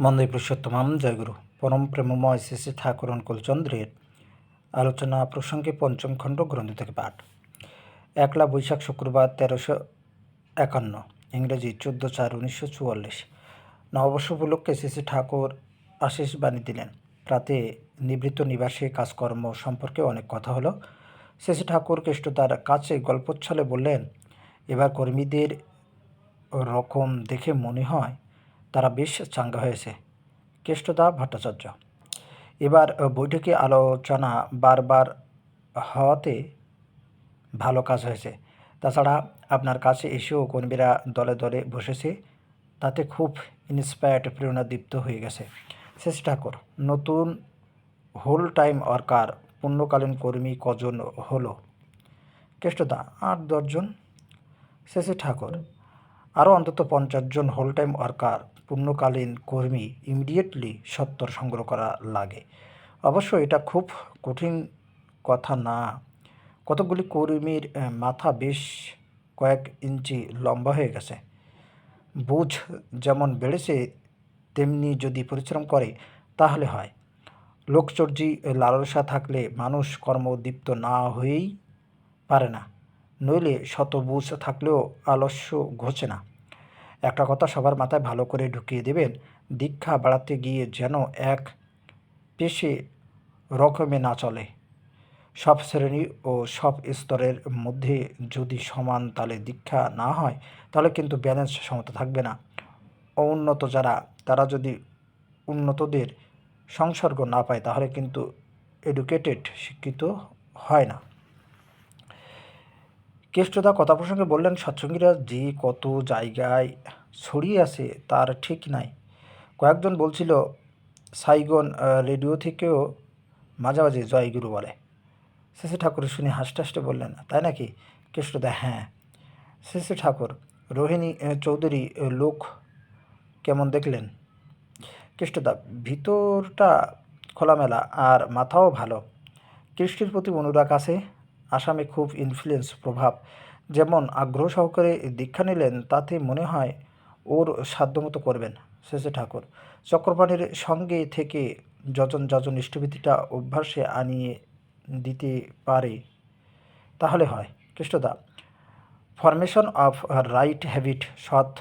বন্দে পুরুষোত্তমাম জয়গুরু পরম প্রেমময় শ্রী শ্রী ঠাকুর অনুকূলচন্দ্রের আলোচনা প্রসঙ্গে পঞ্চম খণ্ড গ্রন্থ থেকে পাঠ। 1লা বৈশাখ শুক্রবার 1351 ইংরেজি 14/4/1944 নববর্ষ উপলক্ষে শ্রী শ্রী ঠাকুর আশীষ বাণী দিলেন। প্রাতে নিবৃত্ত নিবাসে কাজকর্ম সম্পর্কে অনেক কথা হলো। শ্রী শ্রী ঠাকুর কেষ্টদার কাছে গল্পচ্ছলে বললেন, এবার কর্মীদের রকম দেখে মনে হয় তারা বেশ চাঙ্গা হয়েছে। কেষ্টদা ভট্টাচার্য। এবার বৈঠকে আলোচনা বারবার হওয়াতে ভালো কাজ হয়েছে। তাছাড়া আপনার কাছে এসেও কর্মীরা দলে দলে বসেছে, তাতে খুব ইন্সপায়ার্ড প্রেরণাদীপ্ত হয়ে গেছে। শেষ ঠাকুর, নতুন হোল টাইম ওয়ার্কার পূর্ণকালীন কর্মী কজন হলো? কেষ্টদা, 8-10 জন। শেষে ঠাকুর, আরও অন্তত 50 জন হোল টাইম ওয়ার্কার পূর্ণকালীন কর্মী ইমিডিয়েটলি 70 সংগ্রহ করা লাগে। অবশ্য এটা খুব কঠিন কথা না। কতকগুলি কর্মীর মাথা বেশ কয়েক ইঞ্চি লম্বা হয়ে গেছে। বুঝ যেমন বেড়েছে তেমনি যদি পরিশ্রম করে তাহলে হয়। লোকচর্যি লালসা থাকলে মানুষ কর্মোদ্দীপ্ত না হয়েই পারে না, নইলে শত বুঝ থাকলেও আলস্য ঘোচে না। একটা কথা সবার মাথায় ভালো করে ঢুকিয়ে দেবেন, দীক্ষা বাড়াতে গিয়ে যেন এক পেশে রকমে না চলে। সব শ্রেণী ও সব স্তরের মধ্যে যদি সমান তালে দীক্ষা না হয় তাহলে কিন্তু ব্যালেন্স সমতা থাকবে না। অউন্নত যারা, তারা যদি উন্নতদের সংসর্গ না পায় তাহলে কিন্তু এডুকেটেড শিক্ষিত হয় না। কেষ্টদা কথা প্রসঙ্গে বললেন, সৎসঙ্গীরা যে কত জায়গায় ছড়িয়ে আছে তার ঠিক নাই। কয়েকজন বলছিল সাইগন রেডিও থেকেও মাঝে মাঝে জয়গুরু বলে। শ্রী ঠাকুর শুনে হাসতে হাসতে বললেন, তাই নাকি? কেষ্টদা, হ্যাঁ। শ্রী ঠাকুর, রোহিণী চৌধুরী লোক কেমন দেখলেন? কেষ্টদা, ভিতরটা খোলামেলা আর মাথাও ভালো। কৃষ্টির প্রতি অনুরাগ আছে, আসামে খুব ইনফ্লুয়েন্স প্রভাব। যেমন আগ্রহ সহকারে দীক্ষা নিলেন তাতে মনে হয় ওর সাধ্যমতো করবেন। শেষে ঠাকুর, চক্রপাণির সঙ্গে থেকে যজন যজন ইষ্টভীতিটা অভ্যাসে আনিয়ে দিতে পারে তাহলে হয়। কৃষ্ণদা, ফরমেশন অফ রাইট হ্যাবিট, সৎ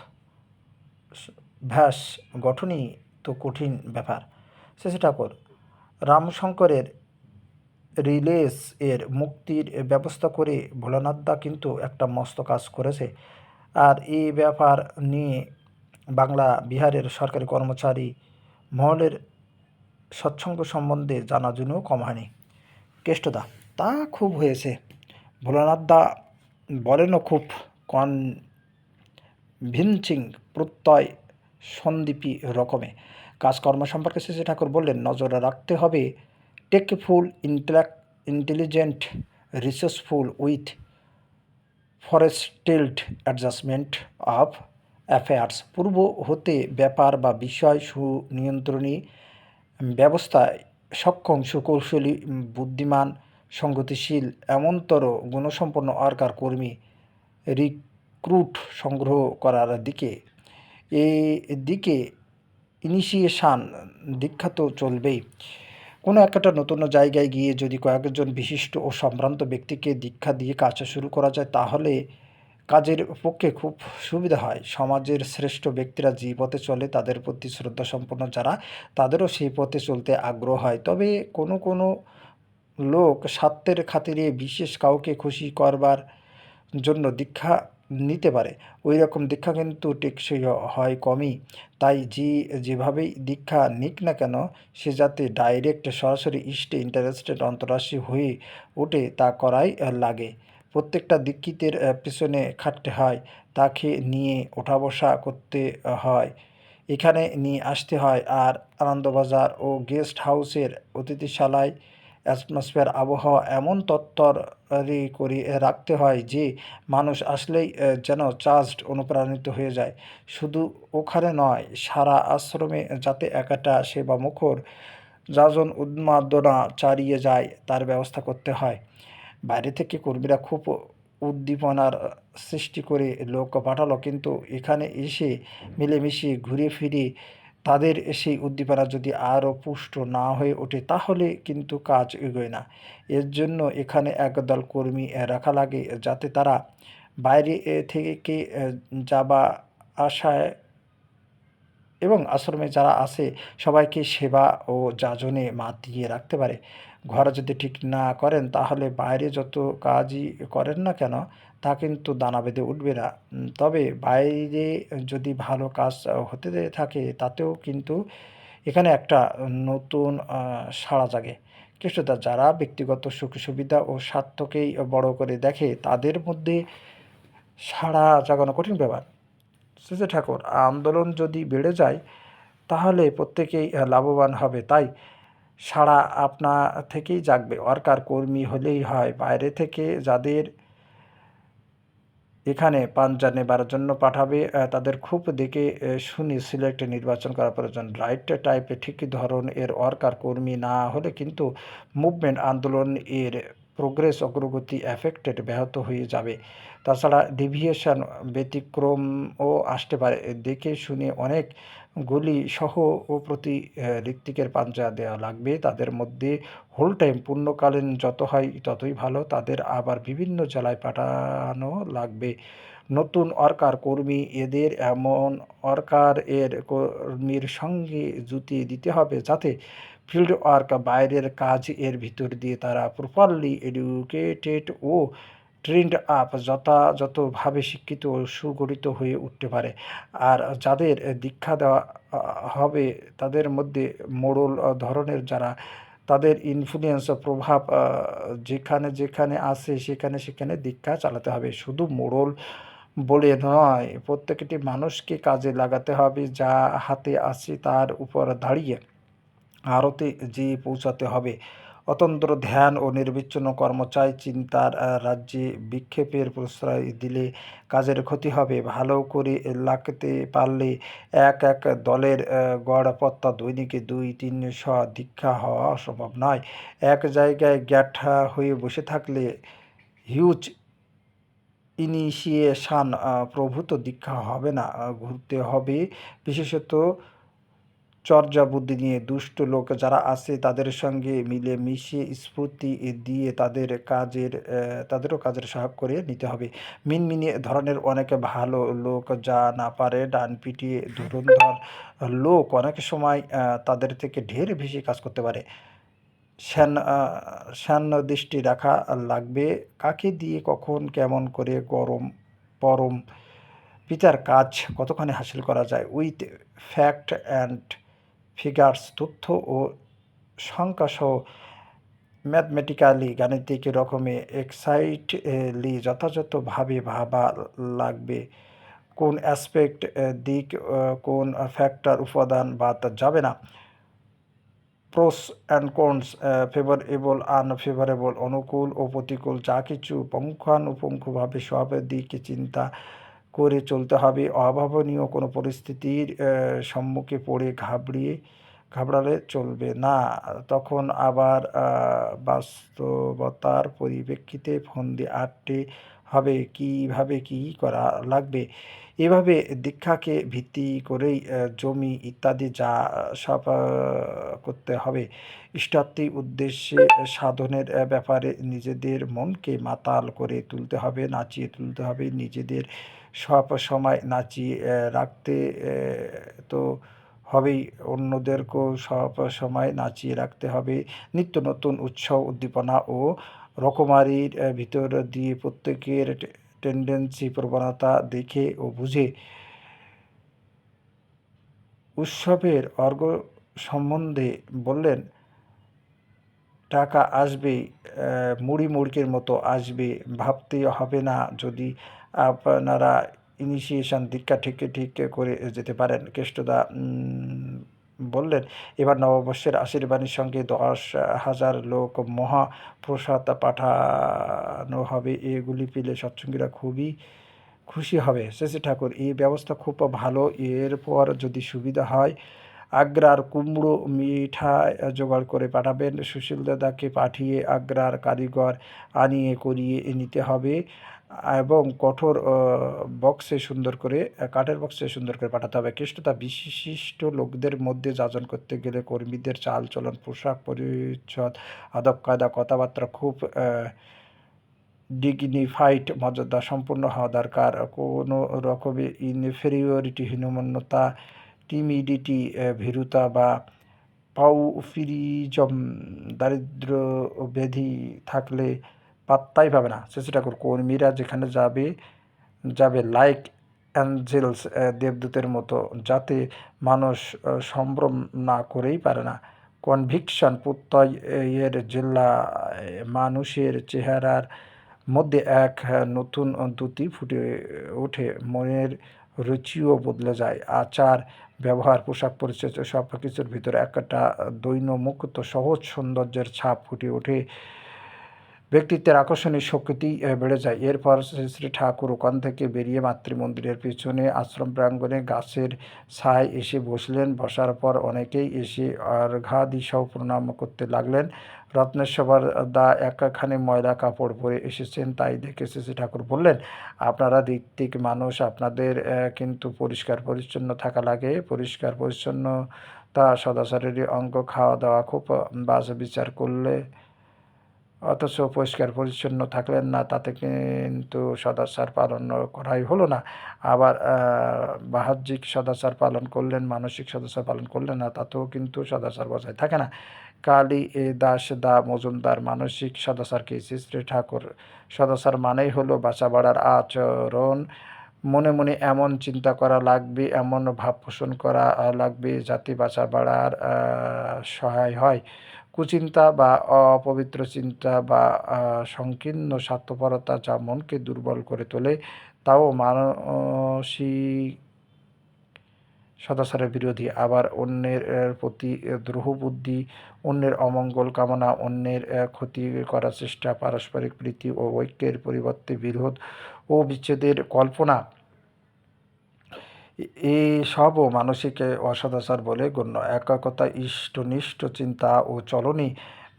ভ্যাস গঠনই তো কঠিন ব্যাপার। শেষে ঠাকুর, রামশঙ্করের রিলেস এর মুক্তির ব্যবস্থা করে ভোলানাথদা কিন্তু একটা মস্ত কাজ করেছে। আর এই ব্যাপার নিয়ে বাংলা বিহারের সরকারি কর্মচারী মহলের সৎসঙ্গ সম্বন্ধে জানা জন্যও কম হয়নি। কেষ্টদা, তা খুব হয়েছে। ভোলানাথদা বলেনও খুব কনভিনসিং প্রত্যয় সন্দীপী রকমে। কাজকর্ম সম্পর্কে শ্রী ঠাকুর বললেন, নজর রাখতে হবে tactful, intelligent, resourceful with forestalled adjustment of affairs. পূর্ব হতে ব্যাপার বা বিষয় সুনিয়ন্ত্রণী ব্যবস্থায় সক্ষম, সুকৌশলী, বুদ্ধিমান, সংগতিশীল, এমনতর গুণসম্পন্ন ওয়ার্কার কর্মী রিক্রুট সংগ্রহ করার দিকে দিকে ইনিশিয়েশান দীক্ষা তো চলবেই। কোনো একটা নতুন জায়গায় গিয়ে যদি কয়েকজন বিশিষ্ট ও সম্ভ্রান্ত ব্যক্তিকে দীক্ষা দিয়ে কাজ শুরু করা যায় তাহলে কাজের পক্ষে খুব সুবিধা হয়। সমাজের শ্রেষ্ঠ ব্যক্তিরা যে পথে চলে তাদের প্রতি শ্রদ্ধাসম্পন্ন যারা, তাদেরও সেই পথে চলতে আগ্রহ হয়। তবে কোনো কোনো লোক স্বার্থের খাতিরে বিশেষ কাউকে খুশি করবার জন্য দীক্ষা নিতে পারে। ওই রকম দীক্ষা কিন্তু টেকসই হয় কমই। তাই যেভাবেই দীক্ষা নিক না কেন সে যাতে ডাইরেক্ট সরাসরি ইস্টে ইন্টারেস্টেড অন্তরাশী হয়ে ওঠে তা করাই লাগে। প্রত্যেকটা দীক্ষিতের পেছনে খাটতে হয়, তাকে নিয়ে ওঠা বসা করতে হয়, এখানে নিয়ে আসতে হয়, আর আনন্দবাজার ও গেস্ট হাউসের অতিথিশালায় অ্যাটমসফিয়ার আবহাওয়া এমন তত্তরে করে রাখতে হয় যে মানুষ আসলেই যেন চার্জড, অনুপ্রাণিত হয়ে যায়। শুধু ওখানে নয়, সারা আশ্রমে যাতে একটা সেবামুখর যাজন উন্মাদনা চালিয়ে যায় তার ব্যবস্থা করতে হয়। বাইরে থেকে কর্মীরা খুব উদ্দীপনার সৃষ্টি করে লোক পাঠালো, কিন্তু এখানে এসে মিলেমিশে ঘুরে ফিরে তাদের সেই উদ্দীপনা যদি আরও পুষ্ট না হয়ে ওঠে তাহলে কিন্তু কাজ এগোয় না। এর জন্য এখানে একদল কর্মী রাখা লাগে যাতে তারা বাইরে থেকে যাবা আসায় এবং আশ্রমে যারা আসে সবাইকে সেবা ও যাজনে মাতিয়ে রাখতে পারে। ঘরে যদি ঠিক না করেন তাহলে বাইরে যত কাজই করেন না কেন তা কিন্তু দানা বেঁধে উঠবে না। তবে বাইরে যদি ভালো কাজ হতে থাকে তাতেও কিন্তু এখানে একটা নতুন সাড়া জাগে। কেষ্টদা যারা ব্যক্তিগত সুখ সুবিধা ও স্বার্থকেই বড় করে দেখে তাদের মধ্যে সাড়া জাগানো কঠিন ব্যাপার। শ্রীজি ঠাকুর আন্দোলন যদি বেড়ে যায় তাহলে প্রত্যেকেই লাভবান হবে। তাই সাড়া আপনা থেকেই জাগবে। ওয়ার্কার কর্মী হলেই হয়, বাইরে থেকে যাদের এখানে পাঞ্জা নেবার জন্য পাঠাবে তাদের খুব দেখে শুনে সিলেক্ট নির্বাচন করা প্রয়োজন। রাইট টাইপে ঠিক ধরনের ওয়ার্কার কর্মী না হলে কিন্তু মুভমেন্ট আন্দোলন এর প্রোগ্রেস অগ্রগতি অ্যাফেক্টেড ব্যাহত হয়ে যাবে। তাছাড়া ডেভিয়েশন ব্যতিক্রমও আসতে পারে। দেখে শুনে অনেক গুলি সহ ও প্রতি ঋত্বিকের পাঞ্জা দেওয়া লাগবে। তাদের মধ্যে হোল টাইম পূর্ণকালীন যত হয় ততই ভালো। তাদের আবার বিভিন্ন জেলায় পাঠানো লাগবে। নতুন ওয়ার্কার কর্মী এদের এমন ওয়ার্কার এর কর্মীর সঙ্গে জুতিয়ে দিতে হবে যাতে ফিল্ড ওয়ার্ক বাইরের কাজ এর ভিতর দিয়ে তারা প্রপারলি এডুকেটেড ও ট্রেন্ড আপ যথাযথভাবে শিক্ষিত ও সুগঠিত হয়ে উঠতে পারে। আর যাদের দীক্ষা দেওয়া হবে তাদের মধ্যে মোড়ল ধরনের যারা তাদের ইনফ্লুয়েন্স প্রভাব যেখানে যেখানে আসে সেখানে সেখানে দীক্ষা চালাতে হবে। শুধু মোড়ল বলে নয়, প্রত্যেকটি মানুষকে কাজে লাগাতে হবে। যা হাতে আসে তার উপর দাঁড়িয়ে আরতে যেয়ে পৌঁছাতে হবে। অতন্দ্র ধ্যান ও নির্বিচ্ছিন্ন কর্ম চাই। চিন্তার রাজ্যে বিক্ষেপের প্রশ্রয় দিলে কাজের ক্ষতি হবে। ভালো করে লাগতে পারলে এক এক দলের গড়পত্তা দৈনিকে 2-3 দীক্ষা হওয়া সম্ভব নয়। এক জায়গায় গ্যাঠা হয়ে বসে থাকলে হিউজ ইনিশিয়েশান প্রভূত দীক্ষা হবে না। ঘুরতে হবে বিশেষত চর্যা বুদ্ধি নিয়ে। দুষ্ট লোক যারা আছে তাদের সঙ্গে মিলে মিশিয়ে স্ফূর্তি দিয়ে তাদেরও কাজের সহায়ক করে নিতে হবে। মিনমিনে ধরনের অনেক ভালো লোক যা না পারে ডান পিটিয়ে ধুরন্ধর লোক অনেক সময় তাদের থেকে ঢের বেশি কাজ করতে পারে। সান্য দৃষ্টি রাখা লাগবে কাকে দিয়ে কখন কেমন করে গরম পরম পিতার কাজ কতখানি হাসিল করা যায়। উইথ ফ্যাক্ট অ্যান্ড ফিগার্স তথ্য ও সংখ্যাসহ ম্যাথমেটিক্যালি গাণিতিক রকমে এক্সাইটলি যথাযথভাবে ভাবা লাগবে। কোন অ্যাসপেক্ট দিক কোন ফ্যাক্টর উপাদান বাদ যাবে না। প্রোস অ্যান্ড কনস ফেভারেবল আনফেভারেবল অনুকূল ও প্রতিকূল যা কিছু পুঙ্খানুপুঙ্খভাবে সব দিক চিন্তা করে চলতে হবে। অভাবনীয় কোনো পরিস্থিতির সম্মুখে পড়ে ঘাবড়ালে চলবে না। তখন আবার বাস্তবতার পরিপ্রেক্ষিতে ফন্দি আঁটতে হবে কীভাবে কী করা লাগবে। এভাবে দীক্ষাকে ভিত্তি করেই জমি ইত্যাদি যা সব করতে হবে। ইষ্টার্থী উদ্দেশ্যে সাধনের ব্যাপারে নিজেদের মনকে মাতাল করে তুলতে হবে, নাচিয়ে তুলতে হবে। নিজেদের সব সময় নাচিয়ে রাখতে তো হবেই, অন্যদেরকেও সব সময় নাচিয়ে রাখতে হবে। নিত্য নতুন উৎসাহ উদ্দীপনা ও রকমারির ভিতর দিয়ে প্রত্যেকের টেন্ডেন্সি প্রবণতা দেখে ও বুঝে উৎসবের অর্ঘ সম্বন্ধে বললেন, টাকা আসবে মুড়ি মুড়কির মতো আসবে, ভাবতে হবে না যদি আপনারা ইনিশিয়েশন দীক্ষা ঠিক করে যেতে পারেন। কেষ্টদা বললেন, এবার নববর্ষের আশীর্বাণীর সঙ্গে 10,000 লোক মহাপ্রসাদ পাঠানো হবে। এগুলি পেলে সৎসঙ্গীরা খুবই খুশি হবে। শ্রী ঠাকুর এই ব্যবস্থা খুব ভালো। এরপর যদি সুবিধা হয় আগ্রার কুমড়ো মিঠাই জোগাড় করে পাঠাবেন। সুশীল দাদাকে পাঠিয়ে আগ্রার কারিগর আনিয়ে করিয়ে নিতে হবে এবং কঠোর বক্সে সুন্দর করে কাঠের বক্সে সুন্দর করে পাঠাতে হবে। কেষ্টতা বিশিষ্ট লোকদের মধ্যে যাজন করতে গেলে কর্মীদের চালচলন, পোশাক পরিচ্ছদ, আদব কায়দা, কথাবার্তা খুব ডিগনিফাইড, মর্যাদা সম্পন্ন হওয়া দরকার। কোনো রকমের ইনফেরিয়রিটি, হীনমন্যতা, টিমিডিটি, ভীরুতা বা পাউফিরিজম, দারিদ্র ব্যাধি থাকলে পাত্তাই পাবে না। শেষে ঠাকুর কর্মীরা যেখানে যাবে লাইক অ্যাঞ্জেলস, দেবদূতের মতো, যাতে মানুষ সম্ভ্রম না করেই পারে না। কনভিকশন, প্রত্যয়ের জেল্লা, মানুষের চেহারার মধ্যে এক নতুন দ্যুতি ফুটে ওঠে, মনের রুচিও বদলে যায়। আচার ব্যবহার, পোশাক পরিচ্ছদ, সব কিছুর ভিতরে একটা দৈন্যমুক্ত সহজ সৌন্দর্যের ছাপ ফুটে ওঠে। ব্যক্তিত্বের আকর্ষণীয় শক্তি বেড়ে যায়। এরপর শ্রী ঠাকুর ওখান থেকে বেরিয়ে মাতৃমন্দিরের পিছনে আশ্রম প্রাঙ্গণে গাছের ছায় এসে বসলেন। বসার পর অনেকেই এসে অর্ঘ্যাদিসহ প্রণাম করতে লাগলেন। রত্নেশ্বর দা একখানি ময়লা কাপড় পরে এসেছেন, তাই দেখে শ্রী ঠাকুর বললেন, আপনারা ঋত্বিক মানুষ, আপনাদের কিন্তু পরিষ্কার পরিচ্ছন্ন থাকা লাগে। পরিষ্কার পরিচ্ছন্নতা সদাচারেরই অঙ্গ। খাওয়া দাওয়া খুব বাজে বিচার করলে, অথচ পরিষ্কার পরিচ্ছন্ন থাকলেন না, তাতে কিন্তু সদাচার পালন করাই হলো না। আবার বাহ্যিক সদাচার পালন করলেন, মানসিক সদাচার পালন করলেন না, তাতেও কিন্তু সদাচার বজায় থাকে না। কালী দাস দা মজুমদার মানসিক সদাচার কি? শ্রী ঠাকুর, সদাচার মানেই হলো বাঁচা বাড়ার আচরণ। মনে মনে এমন চিন্তা করা লাগবে, এমন ভাব পোষণ করা লাগবে যাতে বাঁচা বাড়ার সহায় হয়। কুচিন্তা বা অপবিত্র চিন্তা বা সংকীর্ণ স্বার্থপরতা যা মনকে দুর্বল করে তোলে, তাও মানসিক সদাচারের বিরোধী। আবার অন্যের প্রতি দ্রোহবুদ্ধি, অন্যের অমঙ্গল কামনা, অন্যের ক্ষতি করার চেষ্টা, পারস্পরিক প্রীতি ও ঐক্যের পরিবর্তে বিরোধ ও বিচ্ছেদের কল্পনা, এসবও মানসিক অসদাচার বলে গণ্য। এককতা, ইষ্টনিষ্ঠ চিন্তা ও চলনই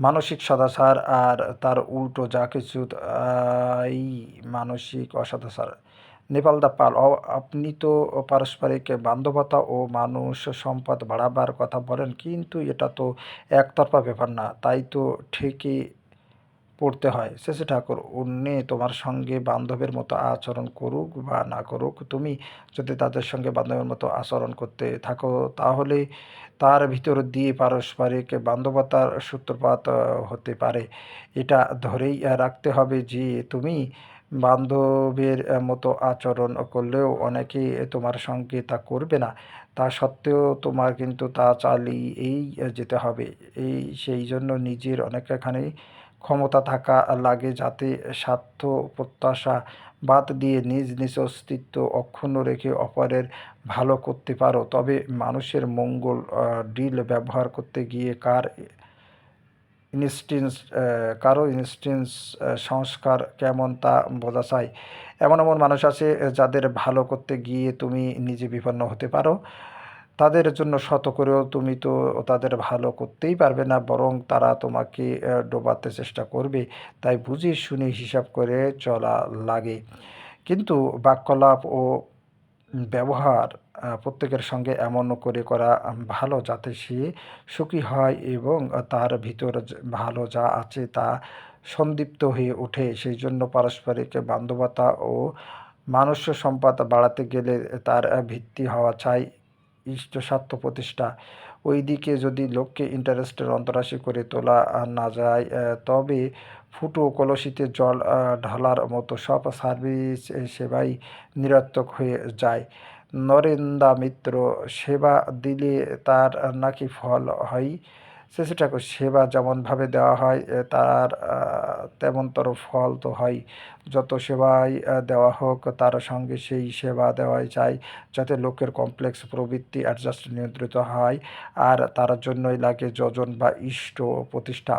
মানসিক সদাচার, আর তার উল্টো যা কিছু এই মানসিক অসদাচার। নেপাল দা পাল, আপনি তো পারস্পরিক বান্ধবতা ও মানুষ সম্পদ বাড়াবার কথা বলেন, কিন্তু এটা তো একতরফা ব্যাপার না, তাই তো ঠেকে পড়তে হয়। শেষে ঠাকুর, অন্যে তোমার সঙ্গে বান্ধবের মতো আচরণ করুক বা না করুক, তুমি যদি তাদের সঙ্গে বান্ধবের মতো আচরণ করতে থাকো, তাহলে তার ভিতর দিয়ে পারস্পরিক বান্ধবতার সূত্রপাত হতে পারে। এটা ধরেই রাখতে হবে যে তুমি বান্ধবের মতো আচরণ করলেও অনেকে তোমার সঙ্গে তা করবে না। তা সত্ত্বেও তোমার কিন্তু তা চালিয়েই যেতে হবে। সেই জন্য নিজের অনেকখানি ক্ষমতা থাকা লাগে, যাতে স্বার্থ প্রত্যাশা বাদ দিয়ে নিজ নিজ অস্তিত্ব অক্ষুণ্ণ রেখে অপরের ভালো করতে পারো। তবে মানুষের মঙ্গল ডিল ব্যবহার করতে গিয়ে কারো ইনস্টিন্স সংস্কার কেমন তা বোঝা চাই। এমন এমন মানুষ আছে যাদের ভালো করতে গিয়ে তুমি নিজে বিপন্ন হতে পারো। তাদের জন্য শত করেও তুমি তো তাদের ভালো করতেই পারবে না, বরং তারা তোমাকে ডোবাতে চেষ্টা করবে। তাই বুঝে শুনে হিসাব করে চলা লাগে। কিন্তু বাক্যলাপ ও ব্যবহার প্রত্যেকের সঙ্গে এমন করে করা ভালো, যাতে সে সুখী হয় এবং তার ভিতর ভালো যা আছে তা সন্দীপ্ত হয়ে ওঠে। সেই জন্য পারস্পরিক বান্ধবতা ও মানুষ্য সম্পদ বাড়াতে গেলে তার ভিত্তি হওয়া চাই ইষ্টস্বার্থ প্রতিষ্ঠা। ওই দিকে যদি লোককে ইন্টারেস্টের অন্তরাশি করে তোলা না যায়, তবে ফুটো কলসিতে জল ঢালার মতো সব সার্ভিস সেবাই নিরর্থক হয়ে যায়। নরেন্দা মিত্র, সেবা দিলে তার নাকি ফল হয়? শেষে ঠাকুর, সেবা যেমনভাবে দেওয়া হয় তার তেমনতর ফল তো হয়। যত সেবাই দেওয়া হোক, তার সঙ্গে সেই সেবা দেওয়াই চাই, যাতে লোকের কমপ্লেক্স প্রবৃত্তি অ্যাডজাস্ট নিয়ন্ত্রিত হয়, আর তার জন্যই লাগে যজন বা ইষ্ট প্রতিষ্ঠা।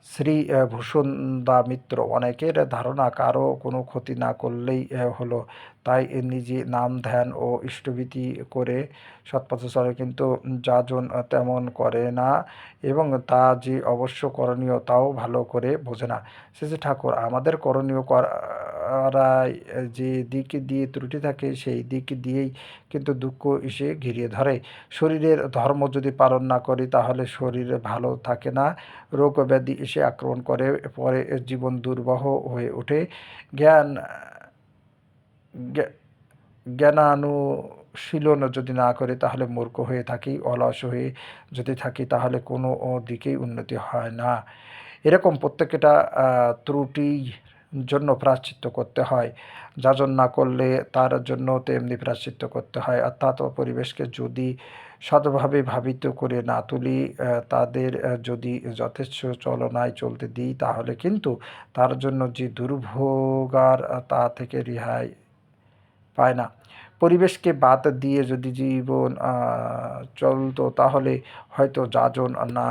শ্রী ভূষণদা মিত্র। অনেকের ধারণা কারো কোনো ক্ষতি না করলেই হলো, তাই নিজে নাম ধ্যান ও ইষ্টভীতি করে সৎপথে চলে, কিন্তু যাজন তেমন করে না এবং তা যে অবশ্য করণীয় তাও ভালো করে বোঝে না। শেষে ঠাকুর আমাদের করণীয় করায় যে দিক দিয়ে ত্রুটি থাকে সেই দিক দিয়েই কিন্তু দুঃখ এসে ঘিরিয়ে ধরে। শরীরের ধর্ম যদি পালন না করি তাহলে শরীর ভালো থাকে না, রোগ ব্যাধি এসে আক্রমণ করে, পরে জীবন দুর্বহ হয়ে ওঠে। জ্ঞান জ্ঞা- জ্ঞানানুশীলন যদি না করি তাহলে মূর্খ হয়ে থাকি, অলস হয়ে যদি থাকি তাহলে কোনো দিকেই উন্নতি হয় না। এরকম প্রত্যেকটা ত্রুটির জন্য প্রায়শ্চিত্ত করতে হয়। যাজন না করলে তার জন্য তেমনি প্রায়শ্চিত্ত করতে হয়। অর্থাৎ পরিবেশকে যদি সৎভাবে ভাবিত করে না তুলি, তাদের যদি যথেচ্ছ চলনায় চলতে দিই তাহলে কিন্তু তার জন্য যে দুর্ভোগার তা থেকে রেহাই পায় না। পরিবেশকে বাদ দিয়ে যদি জীবন চলতো তাহলে হয়তো যাজন না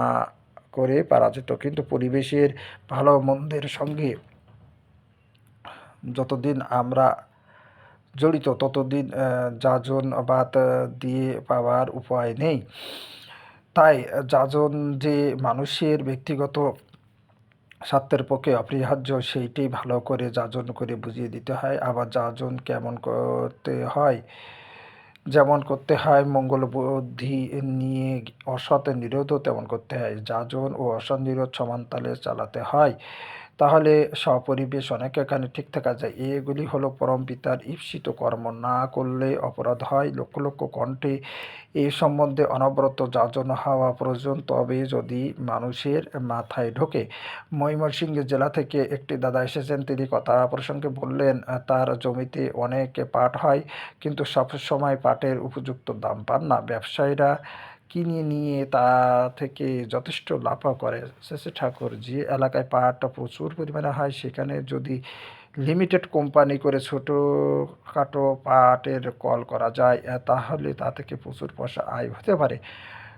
করে পারা যেত, কিন্তু পরিবেশের ভালো মন্দের সঙ্গে যতদিন আমরা জড়িত ততদিন যাজন বাদ দিয়ে পাওয়ার উপায় নেই। তাই যাজন যে মানুষের ব্যক্তিগত স্বার্থের পক্ষে অপরিহার্য সেইটাই ভালো করে যাজন করে বুঝিয়ে দিতে হয়। আবার যাজন কেমন করতে হয়, যেমন করতে হয় মঙ্গল বুদ্ধি নিয়ে, অসৎ নিরোধও তেমন করতে হয়। যাজন ও অসৎ নিরোধ সমান তালে চালাতে হয়, তাহলে স্বপরিবেশ অনেকখানি ঠিক থাকা যায়। এগুলি হলো পরম পিতার ঈপ্সিত কর্ম। না করলে অপরাধ হয়। লক্ষ লক্ষ কণ্ঠে এ সম্বন্ধে অনবরত যাজন হওয়া প্রয়োজন, তবে যদি মানুষের মাথায় ঢোকে। ময়মনসিংহ জেলা থেকে একটি দাদা এসেছেন, তিনি কথা প্রসঙ্গে বললেন তার জমিতে অনেক পাট হয়, কিন্তু সব সময় পাটের উপযুক্ত দাম পান না। ব্যবসায়ীরা কিনে নিয়ে তা থেকে যথেষ্ট লাভও করে। শেষে ঠাকুর যে এলাকায় পাট প্রচুর পরিমাণে হয় সেখানে যদি লিমিটেড কোম্পানি করে ছোটোখাটো পাটের কল করা যায়, তাহলে তা থেকে প্রচুর পয়সা আয় হতে পারে।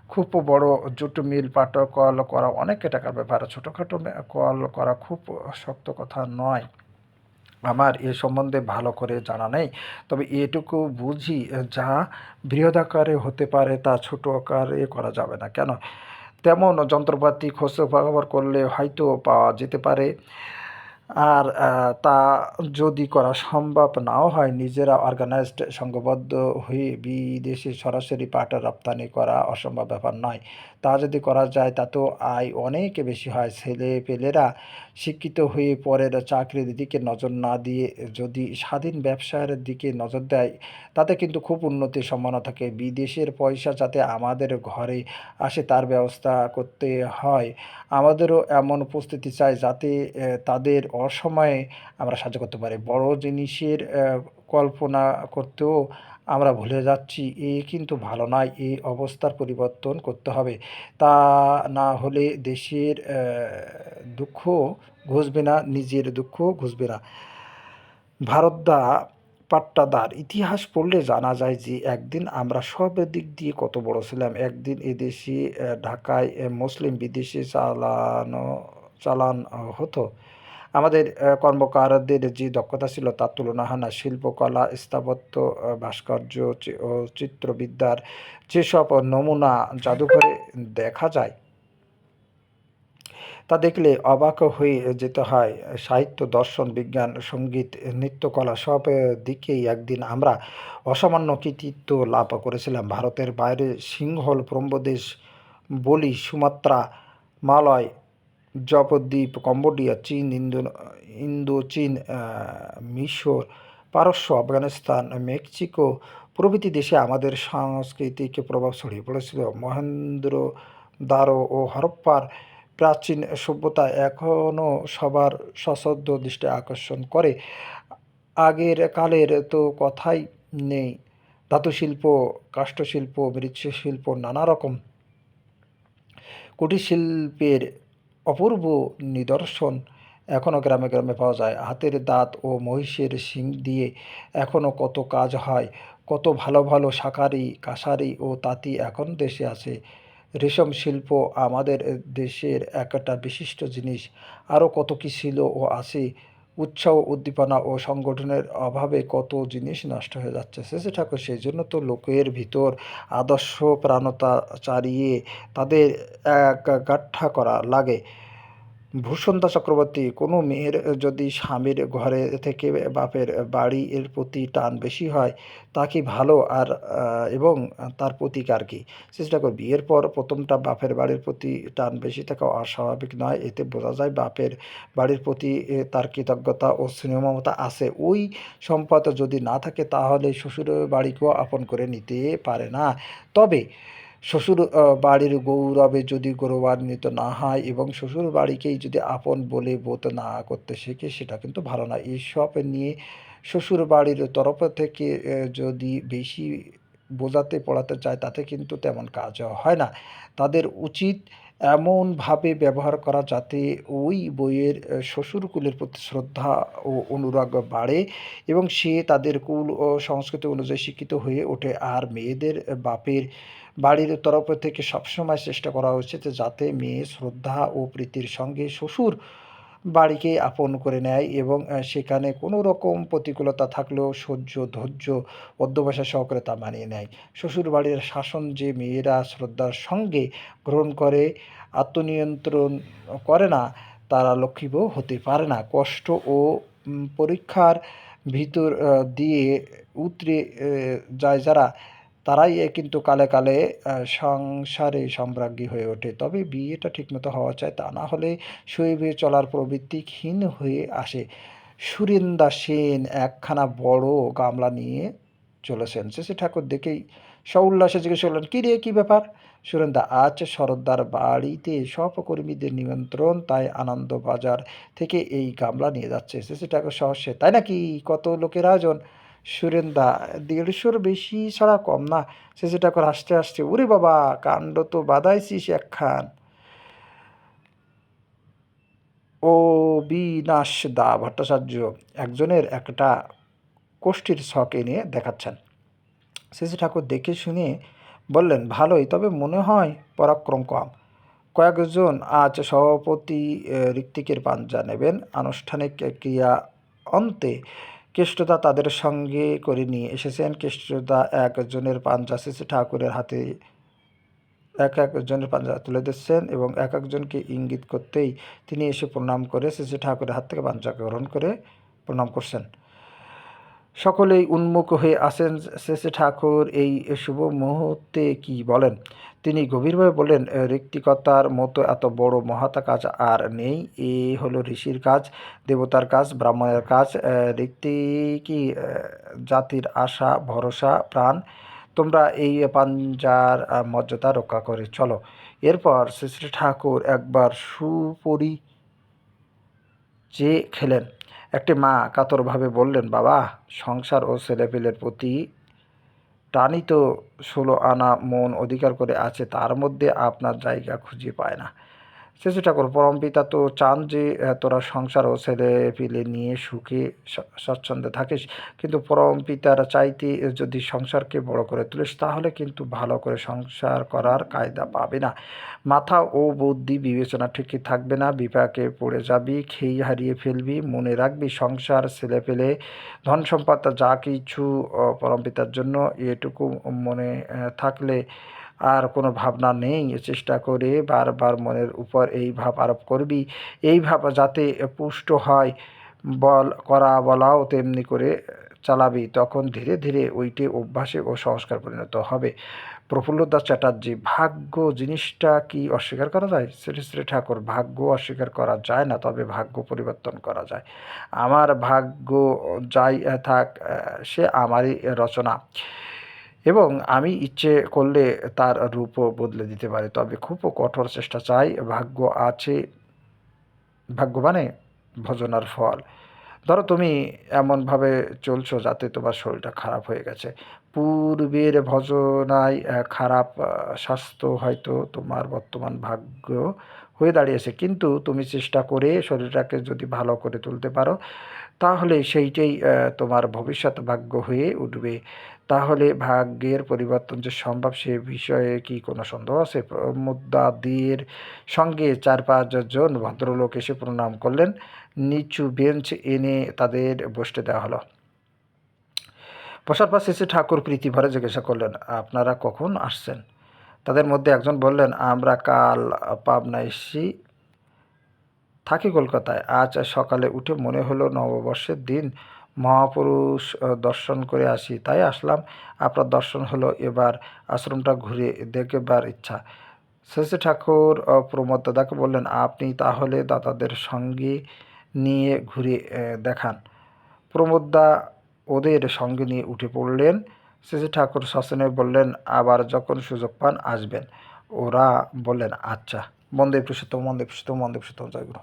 খুব বড় জুট মিল পাট কল করা অনেক টাকার ব্যাপার, ছোটোখাটো কল করা খুব শক্ত কথা নয়। আমার এ সম্বন্ধে ভালো করে জানা নেই, তবে এটুকু বুঝি যা বৃহদাকারে হতে পারে তা ছোট আকারে করা যাবে না কেন। তেমন যন্ত্রপাতি খোঁজ খবর করলে হয়তো পাওয়া যেতে পারে। আর তা যদি করা সম্ভব নাও হয়, নিজেরা অর্গানাইজড সংঘবদ্ধ হয়ে বিদেশে সরাসরি পাট রপ্তানি করা অসম্ভব ব্যাপার নয়। তা যদি করা যায় তাতেও আয় অনেক বেশি হয়। ছেলেপেলেরা শিক্ষিত হয়ে পরের চাকরির দিকে নজর না দিয়ে যদি স্বাধীন ব্যবসার দিকে নজর দেয় তাতে কিন্তু খুব উন্নতির সম্ভাবনা থাকে। বিদেশের পয়সা যাতে আমাদের ঘরে আসে তার ব্যবস্থা করতে হয়। আমাদেরও এমন উপস্থিতি চাই যাতে তাদের অসময়ে আমরা সাহায্য করতে পারি। বড় জিনিসের কল্পনা করতেও আমরা ভুলে যাচ্ছি, এ কিন্তু ভালো নয়। এই অবস্থার পরিবর্তন করতে হবে, তা না হলে দেশের দুঃখ ঘুচবে না, নিজের দুঃখ ঘুচবে না। ভারতদা পাট্টাদার ইতিহাস পড়লে জানা যায় যে একদিন আমরা সব দিক দিয়ে কত বড় ছিলাম। একদিন এদেশে ঢাকায় মুসলিম বিদেশে চালান হতো। আমাদের কর্মকারদের যে দক্ষতা ছিল তার তুলনা হয় না। শিল্পকলা, স্থাপত্য, ভাস্কর্য ও চিত্রবিদ্যার যেসব নমুনা জাদুঘরে দেখা যায় তা দেখলে অবাক হয়ে যেতে হয়। সাহিত্য, দর্শন, বিজ্ঞান, সঙ্গীত, নৃত্যকলা সব দিকেই একদিন আমরা অসামান্য কৃতিত্ব লাভ করেছিলাম। ভারতের বাইরে সিংহল, ব্রহ্মদেশ, বলি, সুমাত্রা, মালয়, জপদ্বীপ, কম্বোডিয়া, চীন, ইন্দোচীন, মিশর, পারস্য, আফগানিস্তান, মেক্সিকো প্রভৃতি দেশে আমাদের সাংস্কৃতিক প্রভাব ছড়িয়ে পড়েছিল। মহেন্দ্র দারো ও হরপ্পার প্রাচীন সভ্যতা এখনও সবার সশ্রদ্ধ দৃষ্টি আকর্ষণ করে। আগের কালের তো কথাই নেই। ধাতুশিল্প, কাষ্ঠশিল্প, মৃৎশিল্প, নানা রকম কুটিরশিল্পের অপূর্ব নিদর্শন এখনও গ্রামে গ্রামে পাওয়া যায়। হাতের দাঁত ও মহিষের শিং দিয়ে এখনও কত কাজ হয়। কত ভালো ভালো শাঁখারি, কাঁসারি ও তাঁতি এখন দেশে আছে। রেশম শিল্প আমাদের দেশের একটা বিশিষ্ট জিনিস। আরও কত কী ছিল ও আছে। উৎসাহ, উদ্দীপনা ও সংগঠনের অভাবে কত জিনিস নষ্ট হয়ে যাচ্ছে। শেষে ঠাকুর সেই জন্য তো লোকের ভিতর আদর্শ প্রাণতা চারিয়ে তাদের এক গাঁঠা করা লাগে। ভূষণদা চক্রবর্তী, কোনো মেয়ের যদি স্বামীর ঘরে থেকে বাপের বাড়ি এর প্রতি টান বেশি হয় তা কি ভালো? আর এবং তার প্রতিকার কি? চেষ্টা কর বিয়ের পর প্রথমটা বাপের বাড়ির প্রতি টান বেশি থাকা অস্বাভাবিক নয়। এতে বোঝা যায় বাপের বাড়ির প্রতি তার কৃতজ্ঞতা ও স্নেহ মমতা আছে। ওই সম্পদ যদি না থাকে তাহলে শ্বশুরের বাড়িকেও আপন করে নিতে পারে না। তবে শ্বশুর বাড়ির গৌরবে যদি গৌরবান্বিত না হয় এবং শ্বশুর বাড়িকেই যদি আপন বলে বোধ না করতে শেখে সেটা কিন্তু ভালো না। এইসব নিয়ে শ্বশুর বাড়ির তরফ থেকে যদি বেশি বোঝাতে পড়াতে চায় তাতে কিন্তু তেমন কাজও হয় না। তাদের উচিত এমনভাবে ব্যবহার করা যাতে ওই বউয়ের শ্বশুরকুলের প্রতি শ্রদ্ধা ও অনুরাগ বাড়ে এবং সে তাদের কুল ও সংস্কৃতি অনুযায়ী শিক্ষিত হয়ে ওঠে। আর মেয়েদের বাপের বাড়ির তরফ থেকে সবসময় চেষ্টা করা উচিত যাতে মেয়ে শ্রদ্ধা ও প্রীতির সঙ্গে শ্বশুর বাড়িকে আপন করে নেয় এবং সেখানে কোনো রকম প্রতিকূলতা থাকলেও সহ্য, ধৈর্য, অধ্যবসায় সহকারে তা মানিয়ে নেয়। শ্বশুর বাড়ির শাসন যে মেয়েরা শ্রদ্ধার সঙ্গে গ্রহণ করে, আত্মনিয়ন্ত্রণ করে না, তারা লক্ষ্মী বউ হতে পারে না। কষ্ট ও পরীক্ষার ভিতর দিয়ে উতরে যায় যারা, তারাই কিন্তু কালে কালে সংসারে সম্রাজ্ঞী হয়ে ওঠে। তবে বিয়েটা ঠিকমতো হওয়া চাই, তা না হলে শৈবে চলার প্রবৃত্তি ক্ষীণ হয়ে আসে। সুরেন্দা সেন একখানা বড় গামলা নিয়ে চলেছেন। শেষে ঠাকুর দেখেই সউল্লাসে জিজ্ঞেস করলেন, কী রে, কী ব্যাপার? সুরেন্দা, আজ শরৎদার বাড়িতে সব কর্মীদের নিমন্ত্রণ, তাই আনন্দবাজার থেকে এই গামলা নিয়ে যাচ্ছে। শেষে ঠাকুর সহসে, তাই নাকি? কত লোকের আয়োজন? সুরেন্দা, 150-র বেশি ছাড়া কম না। শেষে ঠাকুর হাসতে হাসতে, ওরে বাবা, কাণ্ড তো বাদাইছিস একখান। অবিনাশ দা ভট্টাচার্য একজনের একটা কোষ্ঠীর ছক এনে দেখাচ্ছেন। শেষে ঠাকুর দেখে শুনে বললেন, ভালোই, তবে মনে হয় পরাক্রম কম। কয়েকজন আজ সভাপতি ঋত্বিকের পাঞ্জা নেবেন। আনুষ্ঠানিক ক্রিয়া অন্তে কেষ্টদা তাদের সঙ্গে করে নিয়ে এসেছেন। কেষ্টদা একজনের পাঞ্জা শেষে ঠাকুরের হাতে একজনের পাঞ্জা তুলে দিচ্ছেন এবং একজনকে ইঙ্গিত করতেই তিনি এসে প্রণাম করে শেষে ঠাকুরের হাত থেকে পাঞ্জা গ্রহণ করে প্রণাম করছেন। সকলেই উন্মুখ হয়ে আসেন। শেষে ঠাকুর এই শুভ মুহূর্তে কি বলেন? তিনি গভীরভাবে বললেন, ঋত্বিকতার মতো এত বড় মহৎ কাজ আর নেই। এ হলো ঋষির কাজ, দেবতার কাজ, ব্রাহ্মণের কাজ। ঋত্বিকই জাতির আশা, ভরসা, প্রাণ। তোমরা এই পাঞ্জার মর্যাদা রক্ষা করে চলো। এরপর শ্রী ঠাকুর একবার সুপরি চেয়ে খেলেন। একটি মা কাতরভাবে বললেন, বাবা, সংসার ও ছেলেপেলের প্রতি টানই তো 16 আনা মন অধিকার করে আছে, তার মধ্যে আপনার জায়গা খুঁজে পায় না। শেষে ঠাকুর, পরমপিতা তো চান যে তোরা সংসার ও ছেলে পিলে নিয়ে সুখে স্বচ্ছন্দে থাকিস, কিন্তু পরমপিতার চাইতে যদি সংসারকে বড় করে তুলিস তাহলে কিন্তু ভালো করে সংসার করার কায়দা পাবে না। মাথা ও বুদ্ধি বিবেচনা ঠিকই থাকবে না, বিপাকে পড়ে যাবি, খেই হারিয়ে ফেলবি। মনে রাখবি, সংসার, ছেলে পেলে, ধন সম্পদ যা কিছু পরমপিতার জন্য। এটুকু মনে থাকলে আর কোনো ভাবনা নেই। চেষ্টা করে বারবার মনের উপর এই ভাব আরোপ করবি, এই ভাব যাতে পুষ্ট হয়। বলাও তেমনি করে চালাবি, তখন ধীরে ধীরে ওইটি অভ্যাসে ও সংস্কার পরিণত হবে। প্রফুল্লদাস চ্যাটার্জি, ভাগ্য জিনিসটা কি অস্বীকার করা যায়? শ্রী শ্রী ঠাকুর, ভাগ্য অস্বীকার করা যায় না, তবে ভাগ্য পরিবর্তন করা যায়। আমার ভাগ্য যাই থাক, সে আমারই রচনা এবং আমি ইচ্ছে করলে তার রূপও বদলে দিতে পারি, তবে খুব কঠোর চেষ্টা চাই। ভাগ্য আছে, ভাগ্য মানে ভজনার ফল। ধরো তুমি এমনভাবে চলছো যাতে তোমার শরীরটা খারাপ হয়ে গেছে, পূর্বের ভজনায় খারাপ স্বাস্থ্য হয়তো তোমার বর্তমান ভাগ্য হয়ে দাঁড়িয়েছে, কিন্তু তুমি চেষ্টা করে শরীরটাকে যদি ভালো করে তুলতে পারো তাহলে সেইটাই তোমার ভবিষ্যৎ ভাগ্য হয়ে উঠবে। তাহলে ভাগ্যের পরিবর্তন যে সম্ভব সে বিষয়ে কি কোনো সন্দেহ আছে? মুদ্দাদির সঙ্গে 4-5 জন ভদ্রলোক এসে প্রণাম করলেন। নিচু বেঞ্চ এনে তাদের বসতে দেওয়া হলো। বসার পর শেষে ঠাকুর প্রীতি ভরে জিজ্ঞাসা করলেন, আপনারা কখন আসছেন? তাদের মধ্যে একজন বললেন, আমরা কাল পাবনা এসেছি, থাকি কলকাতায়। আজ সকালে উঠে মনে হলো নববর্ষের দিন মহাপুরুষ দর্শন করে আসি, তাই আসলাম। আপনার দর্শন হলো, এবার আশ্রমটা ঘুরে দেখবার ইচ্ছা। শেষে ঠাকুর প্রমোদ দাদাকে বললেন, আপনি তাহলে দাদাদের সঙ্গে নিয়ে ঘুরে দেখান। প্রমোদদা ওদের সঙ্গে নিয়ে উঠে পড়লেন। শেষে ঠাকুর শাসনে বললেন, আবার যখন সুযোগ পান আসবেন। ওরা বললেন, আচ্ছা। বন্দে পুরুষোত্তম, বন্দে পুরুষোত্তম, বন্দে পুরুষোত্তম। জয় গুরু।